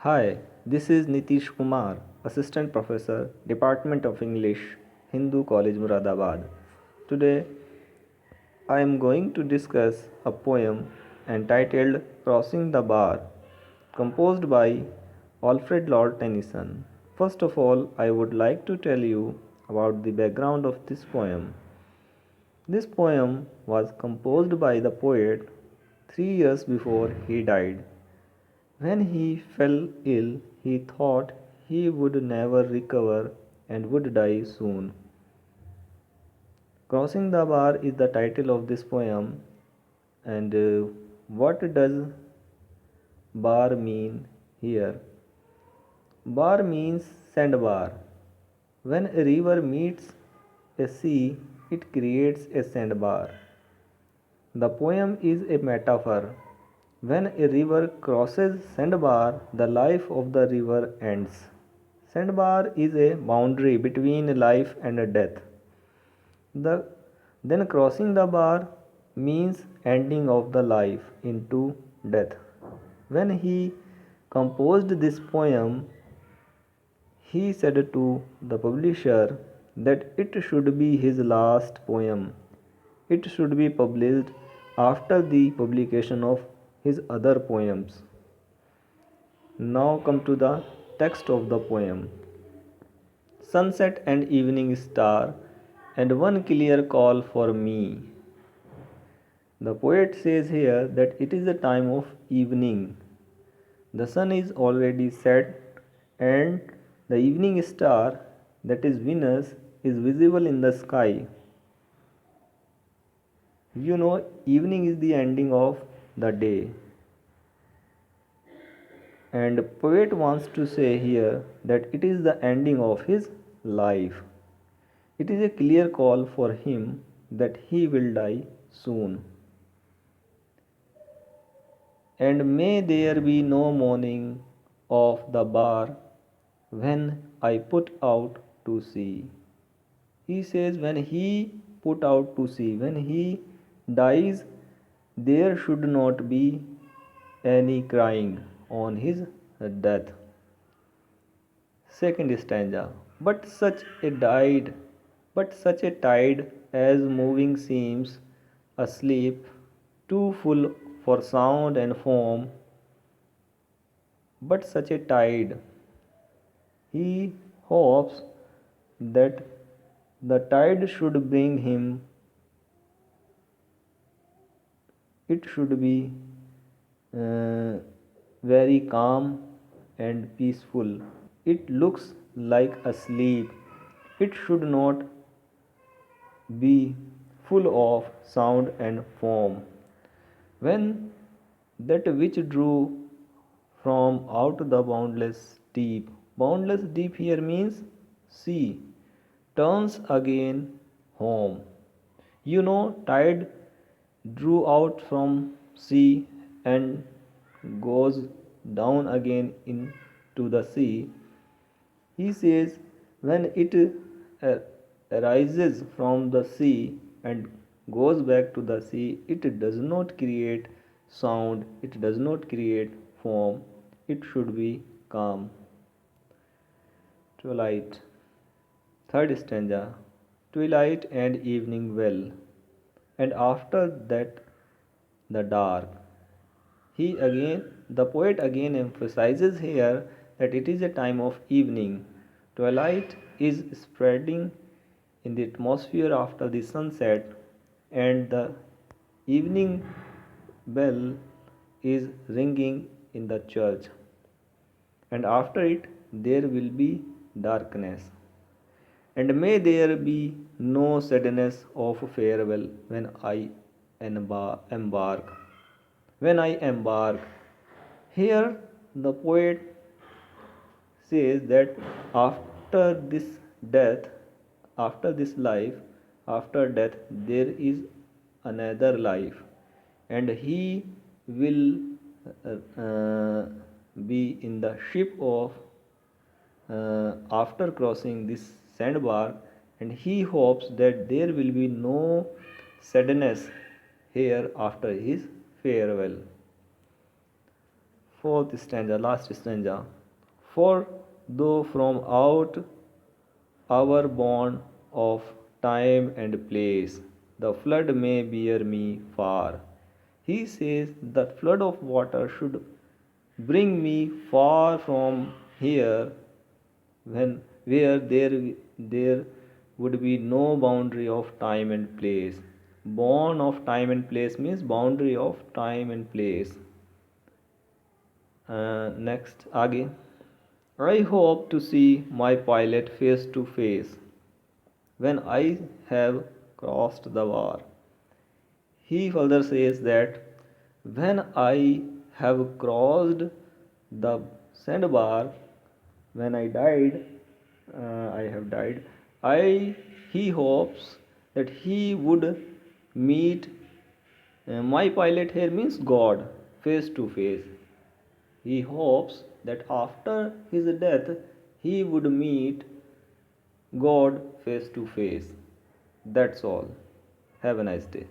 Hi, this is Nitish Kumar, Assistant Professor, Department of English, Hindu College, Muradabad. Today, I am going to discuss a poem entitled Crossing the Bar, composed by Alfred Lord Tennyson. First of all, I would like to tell you about the background of this poem. This poem was composed by the poet 3 years before he died. When he fell ill, he thought he would never recover and would die soon. Crossing the Bar is the title of this poem. And what does bar mean here? Bar means sandbar. When a river meets a sea, it creates a sandbar. The poem is a metaphor. When a river crosses sandbar, the life of the river ends. Sandbar is a boundary between life and death. The, then crossing the bar means ending of the life into death. When he composed this poem, he said to the publisher that it should be his last poem. It should be published after the publication of his other poems. Now come to the text of the poem. Sunset and evening star, and one clear call for me. The poet says here that it is the time of evening. The sun is already set, and the evening star, that is Venus, is visible in the sky. Evening is the ending of the day. And poet wants to say here that it is the ending of his life. It is a clear call for him that he will die soon. And may there be no morning of the bar when I put out to sea. He says when he put out to sea, when he dies, there should not be any crying on his death. Second stanza. But such a tide as moving seems asleep, too full for sound and foam. But such a tide. He hopes that the tide should bring him, it should be very calm and peaceful. It looks like a sleep. It should not be full of sound and foam. When that which drew from out the boundless deep here means sea, turns again home. Tide drew out from sea and goes down again into the sea. He says when it arises from the sea and goes back to the sea, it does not create sound, it does not create foam, it should be calm. Twilight. Third stanza. Twilight and evening well, and after that the dark. The poet again emphasizes here that it is a time of evening. Twilight is spreading in the atmosphere after the sunset, and the evening bell is ringing in the church. And after it, there will be darkness. And may there be no sadness of farewell when I embark. When I embark. Here the poet says that after this death, after this life, after death, there is another life, and he will be in the ship of after crossing this sandbar, and he hopes that there will be no sadness here after his farewell. Fourth stanza, last stanza. For though from out our bond of time and place, the flood may bear me far. He says the flood of water should bring me far from here, when where there would be no boundary of time and place. Born of time and place means boundary of time and place. Next, आगे. I hope to see my pilot face to face when I have crossed the bar. He further says that when I have crossed the sandbar, when I died, I have died. I He hopes that he would meet my pilot here means God face to face. He hopes that after his death he would meet God face to face. That's all. Have a nice day.